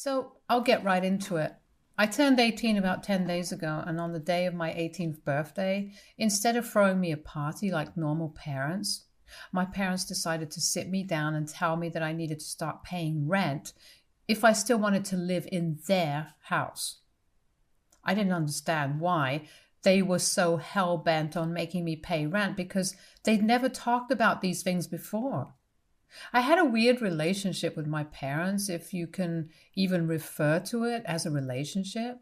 So I'll get right into it. I turned 18 about 10 days ago, and on the day of my 18th birthday, instead of throwing me a party like normal parents, my parents decided to sit me down and tell me that I needed to start paying rent if I still wanted to live in their house. I didn't understand why they were so hell bent on making me pay rent because they'd never talked about these things before. I had a weird relationship with my parents, if you can even refer to it as a relationship.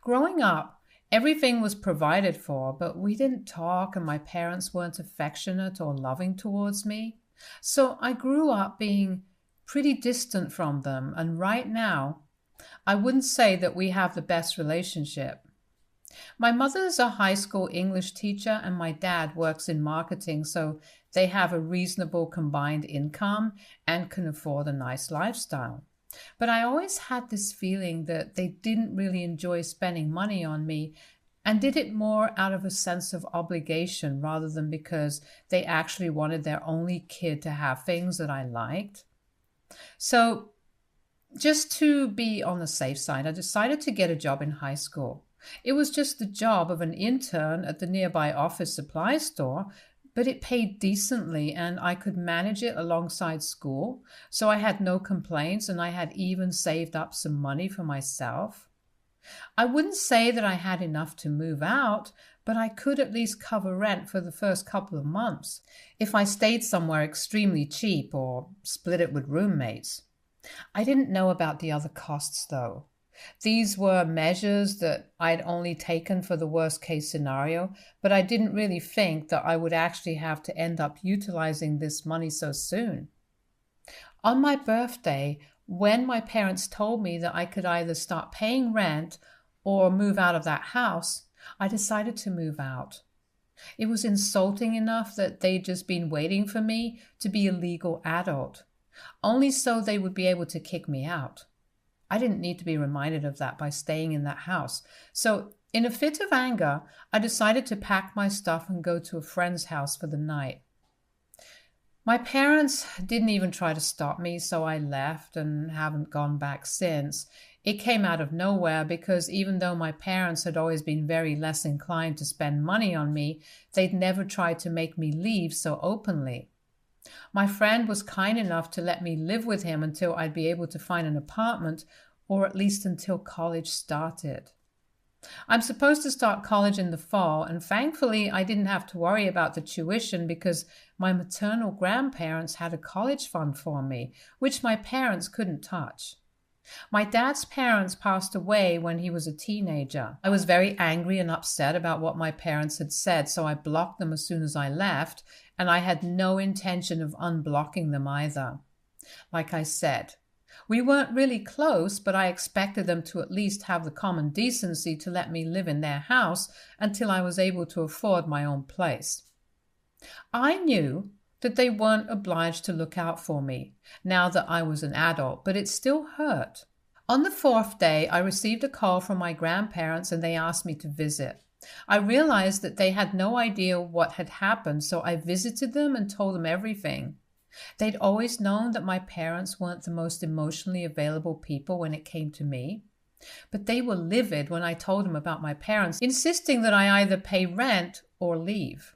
Growing up, everything was provided for, but we didn't talk, and my parents weren't affectionate or loving towards me. So I grew up being pretty distant from them, and right now, I wouldn't say that we have the best relationship. My mother's a high school English teacher, and my dad works in marketing, so they have a reasonable combined income and can afford a nice lifestyle. But I always had this feeling that they didn't really enjoy spending money on me and did it more out of a sense of obligation rather than because they actually wanted their only kid to have things that I liked. So, just to be on the safe side, I decided to get a job in high school. It was just the job of an intern at the nearby office supply store, but it paid decently and I could manage it alongside school. So I had no complaints and I had even saved up some money for myself. I wouldn't say that I had enough to move out, but I could at least cover rent for the first couple of months if I stayed somewhere extremely cheap or split it with roommates. I didn't know about the other costs though. These were measures that I'd only taken for the worst case scenario, but I didn't really think that I would actually have to end up utilizing this money so soon. On my birthday, when my parents told me that I could either start paying rent or move out of that house, I decided to move out. It was insulting enough that they'd just been waiting for me to be a legal adult, only so they would be able to kick me out. I didn't need to be reminded of that by staying in that house. So, in a fit of anger, I decided to pack my stuff and go to a friend's house for the night. My parents didn't even try to stop me, so I left and haven't gone back since. It came out of nowhere because even though my parents had always been very less inclined to spend money on me, they'd never tried to make me leave so openly. My friend was kind enough to let me live with him until I'd be able to find an apartment, or at least until college started. I'm supposed to start college in the fall, and thankfully I didn't have to worry about the tuition because my maternal grandparents had a college fund for me, which my parents couldn't touch. My dad's parents passed away when he was a teenager. I was very angry and upset about what my parents had said, so I blocked them as soon as I left, and I had no intention of unblocking them either. Like I said, we weren't really close, but I expected them to at least have the common decency to let me live in their house until I was able to afford my own place. I knew that they weren't obliged to look out for me now that I was an adult, but it still hurt. On the fourth day, I received a call from my grandparents and they asked me to visit. I realized that they had no idea what had happened, so I visited them and told them everything. They'd always known that my parents weren't the most emotionally available people when it came to me, but they were livid when I told them about my parents, insisting that I either pay rent or leave.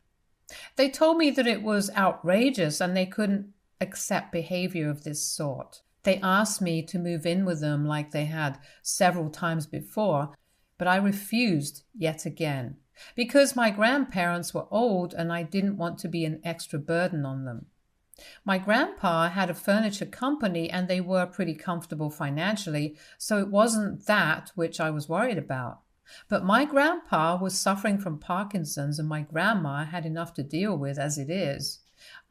They told me that it was outrageous and they couldn't accept behavior of this sort. They asked me to move in with them like they had several times before, but I refused yet again because my grandparents were old and I didn't want to be an extra burden on them. My grandpa had a furniture company and they were pretty comfortable financially, so it wasn't that which I was worried about. But my grandpa was suffering from Parkinson's and my grandma had enough to deal with as it is.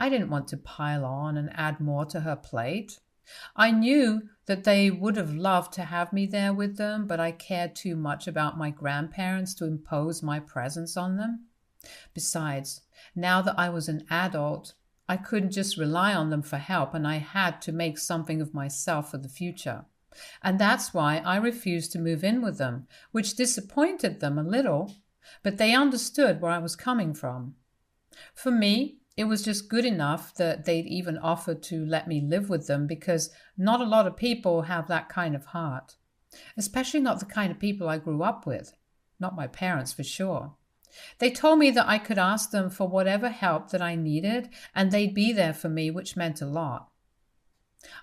I didn't want to pile on and add more to her plate. I knew that they would have loved to have me there with them, but I cared too much about my grandparents to impose my presence on them. Besides, now that I was an adult, I couldn't just rely on them for help, and I had to make something of myself for the future. And that's why I refused to move in with them, which disappointed them a little, but they understood where I was coming from. For me, It was just good enough that they'd even offered to let me live with them because not a lot of people have that kind of heart, especially not the kind of people I grew up with. Not my parents, for sure. They told me that I could ask them for whatever help that I needed and they'd be there for me, which meant a lot.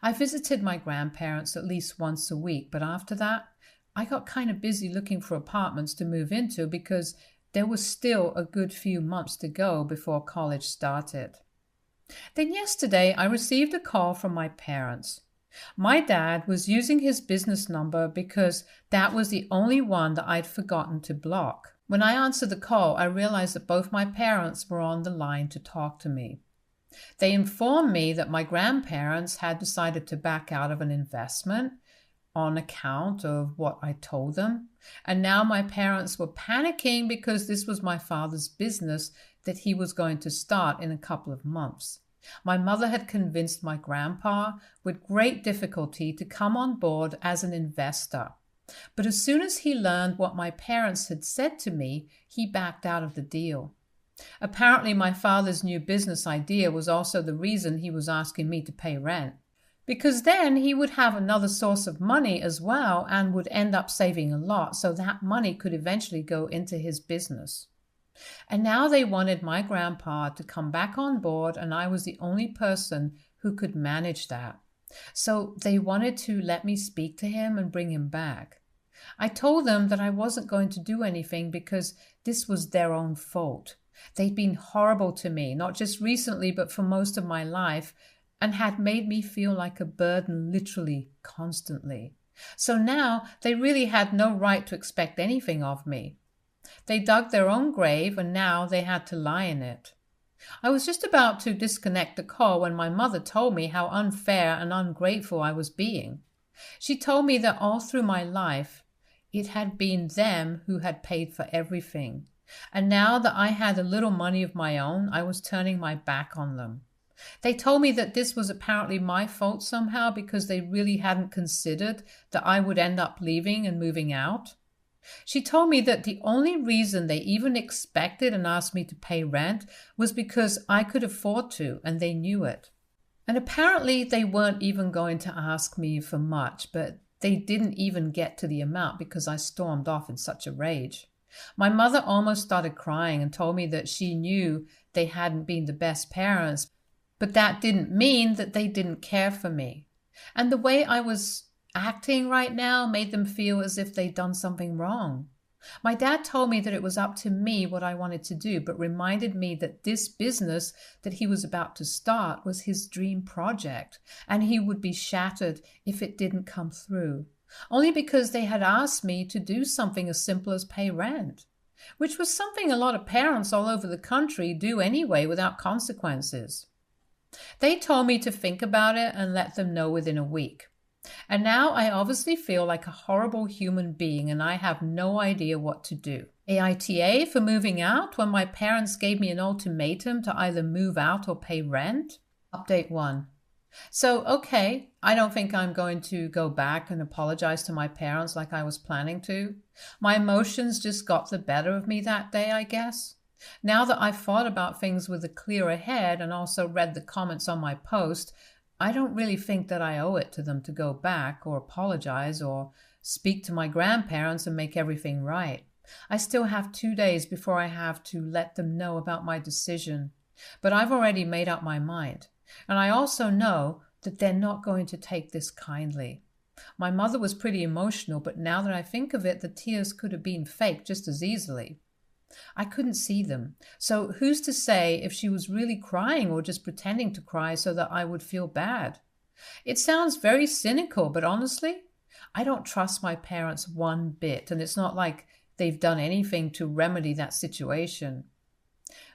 I visited my grandparents at least once a week, but after that, I got kind of busy looking for apartments to move into because there was still a good few months to go before college started. Then yesterday, I received a call from my parents. My dad was using his business number because that was the only one that I'd forgotten to block. When I answered the call, I realized that both my parents were on the line to talk to me. They informed me that my grandparents had decided to back out of an investment on account of what I told them. And now my parents were panicking because this was my father's business that he was going to start in a couple of months. My mother had convinced my grandpa with great difficulty to come on board as an investor. But as soon as he learned what my parents had said to me, he backed out of the deal. Apparently, my father's new business idea was also the reason he was asking me to pay rent, because then he would have another source of money as well and would end up saving a lot, so that money could eventually go into his business. And now they wanted my grandpa to come back on board, and I was the only person who could manage that. So they wanted to let me speak to him and bring him back. I told them that I wasn't going to do anything because this was their own fault. They'd been horrible to me, not just recently, but for most of my life, and had made me feel like a burden literally constantly. So now they really had no right to expect anything of me. They dug their own grave and now they had to lie in it. I was just about to disconnect the call when my mother told me how unfair and ungrateful I was being. She told me that all through my life, it had been them who had paid for everything. And now that I had a little money of my own, I was turning my back on them. They told me that this was apparently my fault somehow because they really hadn't considered that I would end up leaving and moving out. She told me that the only reason they even expected and asked me to pay rent was because I could afford to, and they knew it. And apparently they weren't even going to ask me for much, but they didn't even get to the amount because I stormed off in such a rage. My mother almost started crying and told me that she knew they hadn't been the best parents, but that didn't mean that they didn't care for me. And the way I was acting right now made them feel as if they'd done something wrong. My dad told me that it was up to me what I wanted to do, but reminded me that this business that he was about to start was his dream project, and he would be shattered if it didn't come through, only because they had asked me to do something as simple as pay rent, which was something a lot of parents all over the country do anyway without consequences. They told me to think about it and let them know within a week. And now I obviously feel like a horrible human being and I have no idea what to do. AITA for moving out when my parents gave me an ultimatum to either move out or pay rent? Update 1. So, okay, I don't think I'm going to go back and apologize to my parents like I was planning to. My emotions just got the better of me that day, I guess. Now that I've thought about things with a clearer head and also read the comments on my post, I don't really think that I owe it to them to go back or apologize or speak to my grandparents and make everything right. I still have 2 days before I have to let them know about my decision, but I've already made up my mind. And I also know that they're not going to take this kindly. My mother was pretty emotional, but now that I think of it, the tears could have been fake just as easily. I couldn't see them, so who's to say if she was really crying or just pretending to cry so that I would feel bad? It sounds very cynical, but honestly, I don't trust my parents one bit, and it's not like they've done anything to remedy that situation.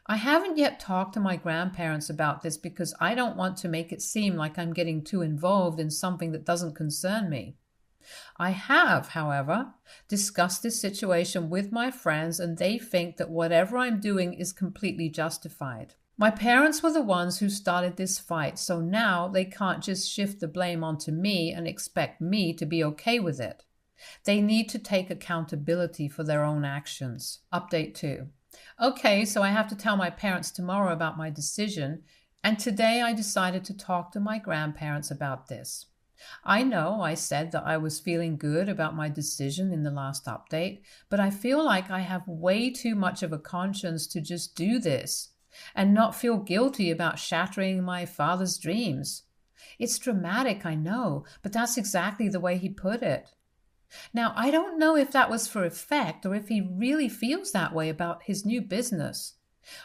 I haven't yet talked to my grandparents about this because I don't want to make it seem like I'm getting too involved in something that doesn't concern me. I have, however, discussed this situation with my friends and they think that whatever I'm doing is completely justified. My parents were the ones who started this fight, so now they can't just shift the blame onto me and expect me to be okay with it. They need to take accountability for their own actions. Update 2. Okay, so I have to tell my parents tomorrow about my decision, and today I decided to talk to my grandparents about this. I know I said that I was feeling good about my decision in the last update, but I feel like I have way too much of a conscience to just do this and not feel guilty about shattering my father's dreams. It's dramatic, I know, but that's exactly the way he put it. Now, I don't know if that was for effect or if he really feels that way about his new business.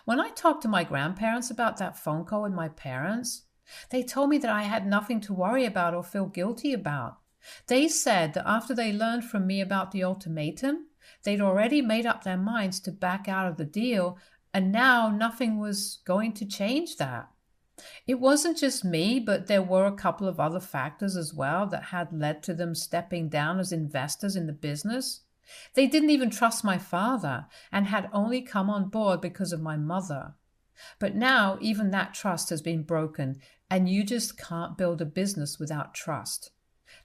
When I talked to my grandparents about that phone call with my parents, they told me that I had nothing to worry about or feel guilty about. They said that after they learned from me about the ultimatum, they'd already made up their minds to back out of the deal, and now nothing was going to change that. It wasn't just me, but there were a couple of other factors as well that had led to them stepping down as investors in the business. They didn't even trust my father and had only come on board because of my mother. But now even that trust has been broken, and you just can't build a business without trust.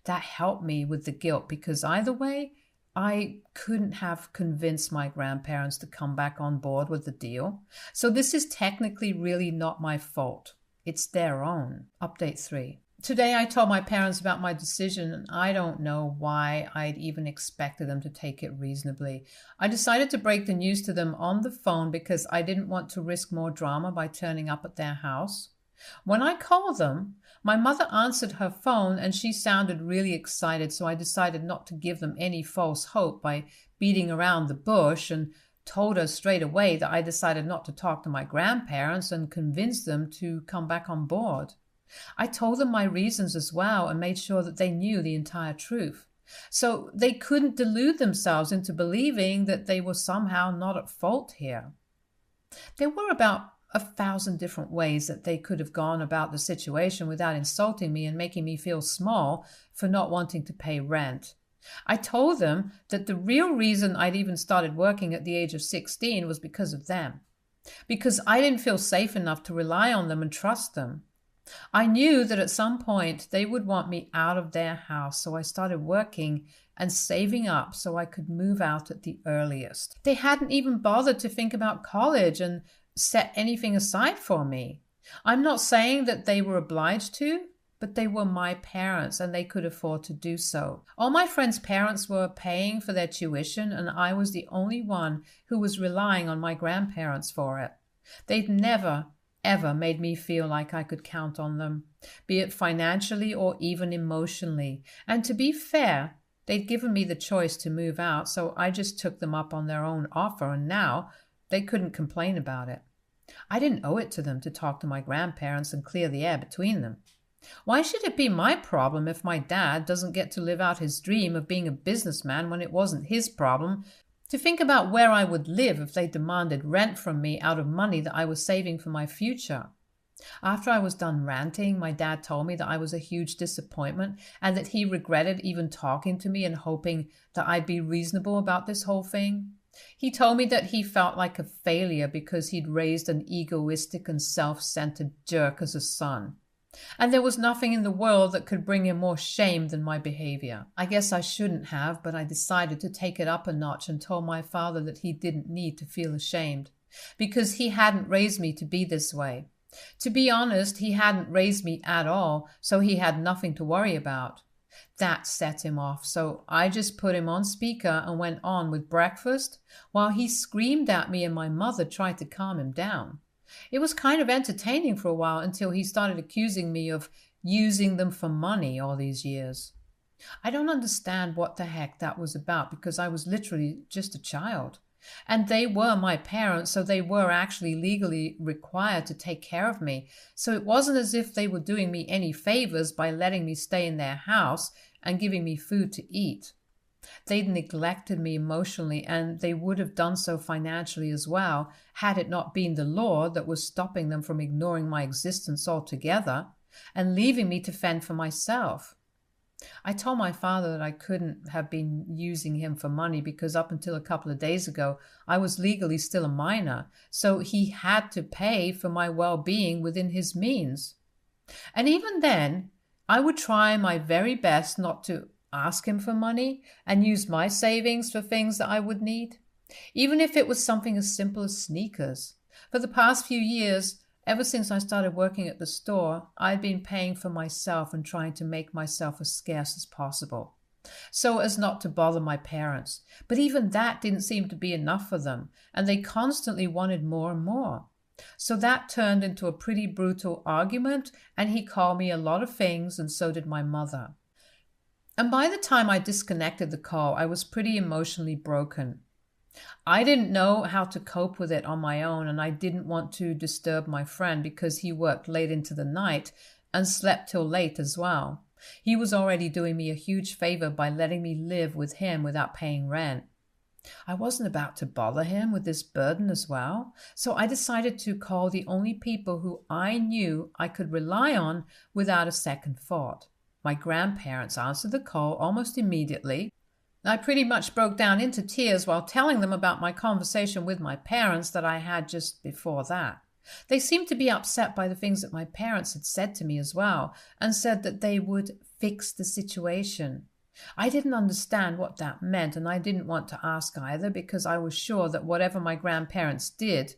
That helped me with the guilt because either way, I couldn't have convinced my grandparents to come back on board with the deal. So this is technically really not my fault. It's their own. Update 3. Today I told my parents about my decision, and I don't know why I'd even expected them to take it reasonably. I decided to break the news to them on the phone because I didn't want to risk more drama by turning up at their house. When I called them, my mother answered her phone and she sounded really excited, so I decided not to give them any false hope by beating around the bush and told her straight away that I decided not to talk to my grandparents and convince them to come back on board. I told them my reasons as well and made sure that they knew the entire truth. So they couldn't delude themselves into believing that they were somehow not at fault here. There were about 1,000 different ways that they could have gone about the situation without insulting me and making me feel small for not wanting to pay rent. I told them that the real reason I'd even started working at the age of 16 was because of them, because I didn't feel safe enough to rely on them and trust them. I knew that at some point they would want me out of their house, so I started working and saving up so I could move out at the earliest. They hadn't even bothered to think about college and set anything aside for me. I'm not saying that they were obliged to, but they were my parents and they could afford to do so. All my friends' parents were paying for their tuition, and I was the only one who was relying on my grandparents for it. They'd never, ever made me feel like I could count on them, be it financially or even emotionally. And to be fair, they'd given me the choice to move out, so I just took them up on their own offer, and now they couldn't complain about it. I didn't owe it to them to talk to my grandparents and clear the air between them. Why should it be my problem if my dad doesn't get to live out his dream of being a businessman when it wasn't his problem to think about where I would live if they demanded rent from me out of money that I was saving for my future? After I was done ranting, my dad told me that I was a huge disappointment and that he regretted even talking to me and hoping that I'd be reasonable about this whole thing. He told me that he felt like a failure because he'd raised an egoistic and self-centered jerk as a son. And there was nothing in the world that could bring him more shame than my behavior. I guess I shouldn't have, but I decided to take it up a notch and told my father that he didn't need to feel ashamed, because he hadn't raised me to be this way. To be honest, he hadn't raised me at all, so he had nothing to worry about. That set him off, so I just put him on speaker and went on with breakfast while he screamed at me and my mother tried to calm him down. It was kind of entertaining for a while until he started accusing me of using them for money all these years. I don't understand what the heck that was about because I was literally just a child. And they were my parents, so they were actually legally required to take care of me. So it wasn't as if they were doing me any favors by letting me stay in their house and giving me food to eat. They'd neglected me emotionally, and they would have done so financially as well, had it not been the law that was stopping them from ignoring my existence altogether and leaving me to fend for myself. I told my father that I couldn't have been using him for money because up until a couple of days ago, I was legally still a minor, so he had to pay for my well-being within his means. And even then, I would try my very best not to ask him for money and use my savings for things that I would need. even if it was something as simple as sneakers. For the past few years, ever since I started working at the store, I'd been paying for myself and trying to make myself as scarce as possible, so as not to bother my parents. But even that didn't seem to be enough for them, and they constantly wanted more and more. So that turned into a pretty brutal argument, and he called me a lot of things, and so did my mother. And by the time I disconnected the call, I was pretty emotionally broken. I didn't know how to cope with it on my own, and I didn't want to disturb my friend because he worked late into the night and slept till late as well. He was already doing me a huge favor by letting me live with him without paying rent. I wasn't about to bother him with this burden as well, so I decided to call the only people who I knew I could rely on without a second thought. My grandparents answered the call almost immediately. I pretty much broke down into tears while telling them about my conversation with my parents that I had just before that. They seemed to be upset by the things that my parents had said to me as well, and said that they would fix the situation. I didn't understand what that meant, and I didn't want to ask either because I was sure that whatever my grandparents did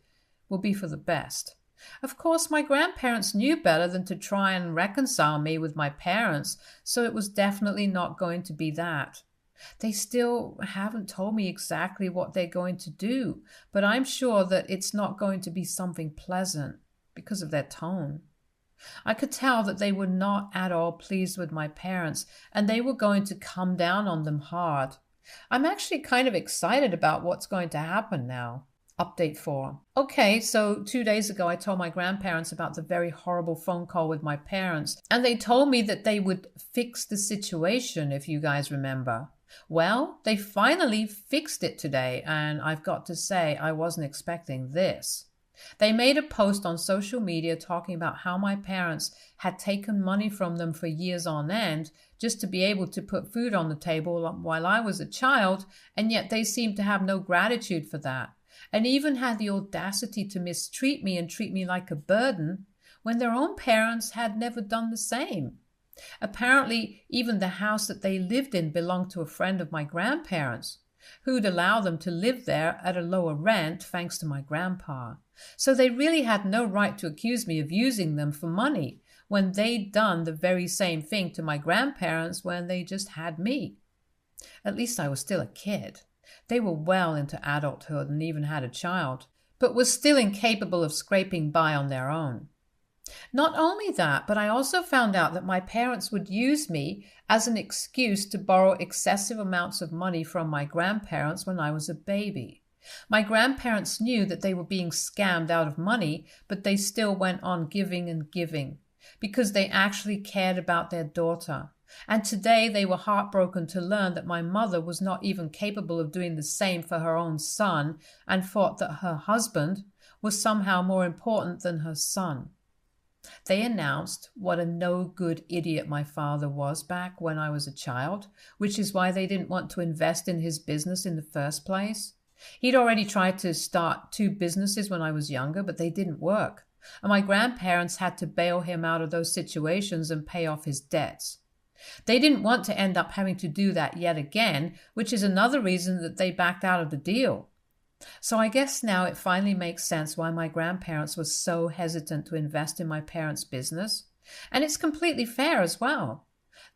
would be for the best. Of course, my grandparents knew better than to try and reconcile me with my parents, so it was definitely not going to be that. They still haven't told me exactly what they're going to do, but I'm sure that it's not going to be something pleasant because of their tone. I could tell that they were not at all pleased with my parents, and they were going to come down on them hard. I'm actually kind of excited about what's going to happen now. Update 4. Okay, so 2 days ago I told my grandparents about the very horrible phone call with my parents, and they told me that they would fix the situation, if you guys remember. Well, they finally fixed it today, and I've got to say I wasn't expecting this. They made a post on social media talking about how my parents had taken money from them for years on end just to be able to put food on the table while I was a child, and yet they seemed to have no gratitude for that, and even had the audacity to mistreat me and treat me like a burden when their own parents had never done the same. Apparently, even the house that they lived in belonged to a friend of my grandparents, who'd allow them to live there at a lower rent thanks to my grandpa. So they really had no right to accuse me of using them for money when they'd done the very same thing to my grandparents when they just had me. At least I was still a kid. They were well into adulthood and even had a child, but were still incapable of scraping by on their own. Not only that, but I also found out that my parents would use me as an excuse to borrow excessive amounts of money from my grandparents when I was a baby. My grandparents knew that they were being scammed out of money, but they still went on giving and giving because they actually cared about their daughter. And today they were heartbroken to learn that my mother was not even capable of doing the same for her own son and thought that her husband was somehow more important than her son. They announced what a no-good idiot my father was back when I was a child, which is why they didn't want to invest in his business in the first place. He'd already tried to start 2 businesses when I was younger, but they didn't work. And my grandparents had to bail him out of those situations and pay off his debts. They didn't want to end up having to do that yet again, which is another reason that they backed out of the deal. So I guess now it finally makes sense why my grandparents were so hesitant to invest in my parents' business. And it's completely fair as well.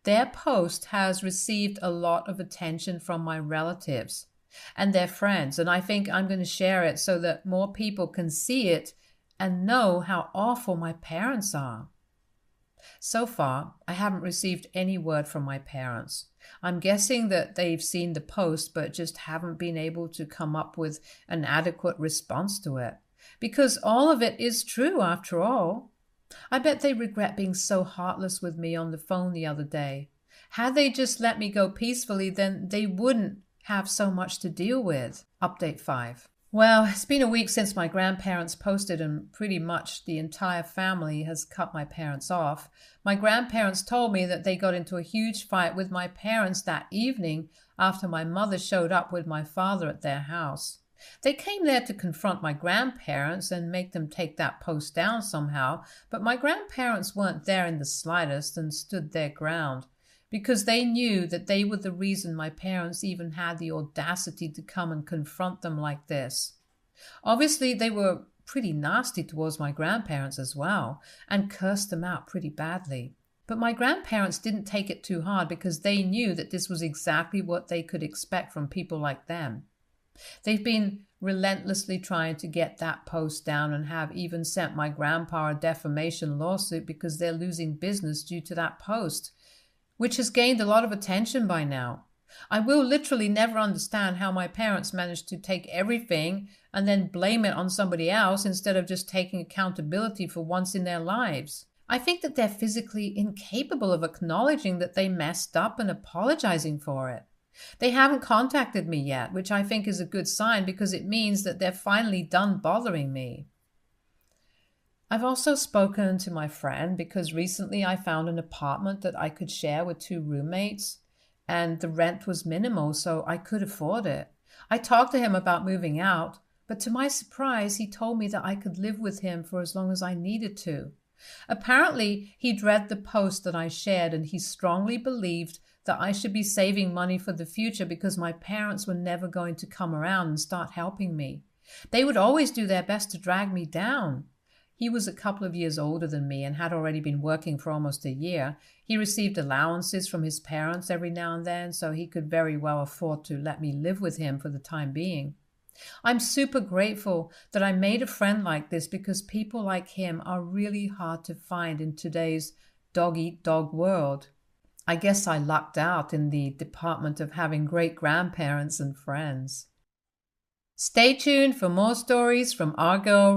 Their post has received a lot of attention from my relatives and their friends, and I think I'm going to share it so that more people can see it and know how awful my parents are. So far, I haven't received any word from my parents. I'm guessing that they've seen the post but just haven't been able to come up with an adequate response to it. Because all of it is true after all. I bet they regret being so heartless with me on the phone the other day. Had they just let me go peacefully, then they wouldn't have so much to deal with. Update 5. Well, it's been a week since my grandparents posted, and pretty much the entire family has cut my parents off. My grandparents told me that they got into a huge fight with my parents that evening after my mother showed up with my father at their house. They came there to confront my grandparents and make them take that post down somehow, but my grandparents weren't there in the slightest and stood their ground, because they knew that they were the reason my parents even had the audacity to come and confront them like this. Obviously, they were pretty nasty towards my grandparents as well and cursed them out pretty badly. But my grandparents didn't take it too hard because they knew that this was exactly what they could expect from people like them. They've been relentlessly trying to get that post down and have even sent my grandpa a defamation lawsuit because they're losing business due to that post, which has gained a lot of attention by now. I will literally never understand how my parents managed to take everything and then blame it on somebody else instead of just taking accountability for once in their lives. I think that they're physically incapable of acknowledging that they messed up and apologizing for it. They haven't contacted me yet, which I think is a good sign because it means that they're finally done bothering me. I've also spoken to my friend because recently I found an apartment that I could share with 2 roommates, and the rent was minimal, so I could afford it. I talked to him about moving out, but to my surprise, he told me that I could live with him for as long as I needed to. Apparently, he'd read the post that I shared and he strongly believed that I should be saving money for the future because my parents were never going to come around and start helping me. They would always do their best to drag me down. He was a couple of years older than me and had already been working for almost a year. He received allowances from his parents every now and then, so he could very well afford to let me live with him for the time being. I'm super grateful that I made a friend like this because people like him are really hard to find in today's dog-eat-dog world. I guess I lucked out in the department of having great grandparents and friends. Stay tuned for more stories from our girl